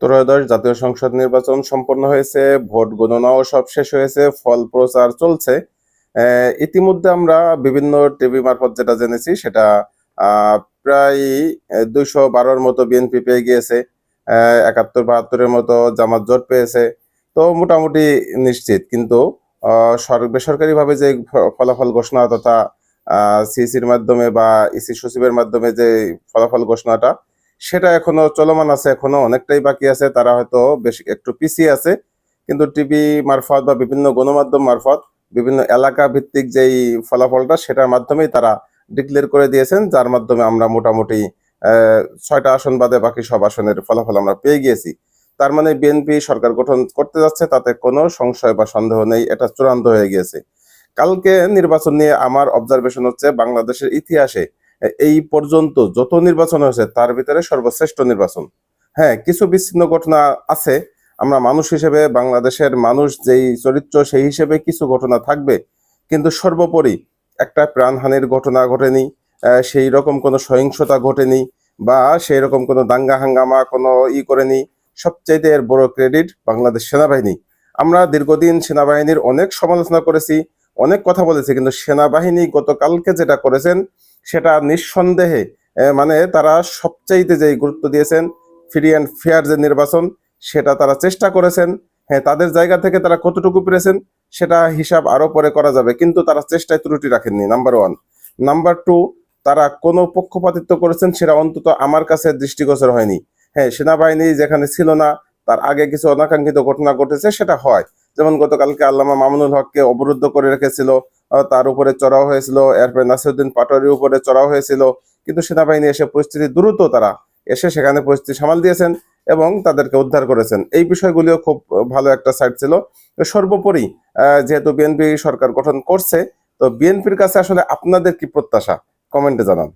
ত্রয়োদশ জাতীয় সংসদ নির্বাচন সম্পন্ন হয়েছে, ভোট গণনাও সব শেষ হয়েছে, ফল প্রচার চলছে। ইতিমধ্যে আমরা বিভিন্ন টিভি মারফত যেটা জেনেছি সেটা প্রায় 212-র মতো বিএনপি পেয়ে গিয়েছে, 71-72-এর মতো জামাত জোট পেয়েছে। তো মোটামুটি নিশ্চিত, কিন্তু বেসরকারিভাবে যে ফলাফল ঘোষণা তথা সিইসির মাধ্যমে বা ইসি সচিবের মাধ্যমে যে ফলাফল ঘোষণাটা, সেটা এখনো চলমান আছে, এখনো অনেকটাই বাকি আছে। তারা হয়তো বেশ একটু পিছিয়ে আছে, কিন্তু টিভি মারফত বা বিভিন্ন গণমাধ্যম মারফত বিভিন্ন এলাকা ভিত্তিক যেই ফলাফলটা সেটার মাধ্যমেই তারা ডিক্লেয়ার করে দিয়েছেন, যার মাধ্যমে আমরা মোটামুটি 6টা আসন বাদে বাকি সব আসনের ফলাফল আমরা পেয়ে গিয়েছি। তার মানে বিএনপি সরকার গঠন করতে যাচ্ছে, তাতে কোনো সংশয় বা সন্দেহ নেই, এটা চূড়ান্ত হয়ে গিয়েছে। কালকে নির্বাচন নিয়ে আমার অবজারভেশন হচ্ছে, বাংলাদেশের ইতিহাসে এই পর্যন্ত যত নির্বাচন হয়েছে তার ভিতরে সর্বশ্রেষ্ঠ নির্বাচন। হ্যাঁ, কিছু বিচ্ছিন্ন ঘটনা আছে, আমরা মানুষ হিসেবে, বাংলাদেশের মানুষ যেই চরিত্র সেই হিসেবে কিছু ঘটনা থাকবে, কিন্তু সর্বোপরি একটা প্রাণহানির ঘটনা ঘটেনি, সেই রকম কোনো সহিংসতা ঘটেনি, বা সেই রকম কোনো দাঙ্গা হাঙ্গামা কোনো করেনি। সবচাইতে এর বড় ক্রেডিট বাংলাদেশ সেনাবাহিনী। আমরা দীর্ঘদিন সেনাবাহিনীর অনেক সমালোচনা করেছি, অনেক কথা বলেছি, কিন্তু সেনাবাহিনী গতকালকে যেটা করেছেন সেটা নিঃসন্দেহে মানে তারা সবচাইতে যে গুরুত্ব দিয়েছেন ফ্রি অ্যান্ড ফেয়ার যে নির্বাচন, সেটা তারা চেষ্টা করেছেন। হ্যাঁ, তাদের জায়গা থেকে তারা কতটুকু পেরেছেন সেটা হিসাব আরো পরে করা যাবে, কিন্তু তারা চেষ্টায় ত্রুটি রাখেননি, নাম্বার ওয়ান। নাম্বার টু, তারা কোনো পক্ষপাতিত্ব করেছেন সেটা অন্তত আমার কাছে দৃষ্টিগোচর হয়নি। হ্যাঁ, সেনাবাহিনী যেখানে ছিল না, তার আগে কিছু অনাকাঙ্ক্ষিত ঘটনা ঘটেছে, সেটা হয়। যেমন গতকালকে আল্লামা মামুনুল হককে অবরুদ্ধ করে রেখেছিল, তার উপরে চড়াও হয়েছিল, এরপরে নাসিরউদ্দিন পাটোয়ারির উপরে চড়াও হয়েছিল, কিন্তু সেনাবাহিনী এসে পরিস্থিতি দ্রুত তারা এসে সেখানে পরিস্থিতি সামাল দিয়েছেন এবং তাদেরকে উদ্ধার করেছেন। এই বিষয়গুলিও খুব ভালো একটা সাইড ছিল। সর্বোপরি যেহেতু বিএনপি সরকার গঠন করছে, তো বিএনপির কাছে আসলে আপনাদের কি প্রত্যাশা, কমেন্টে জানান।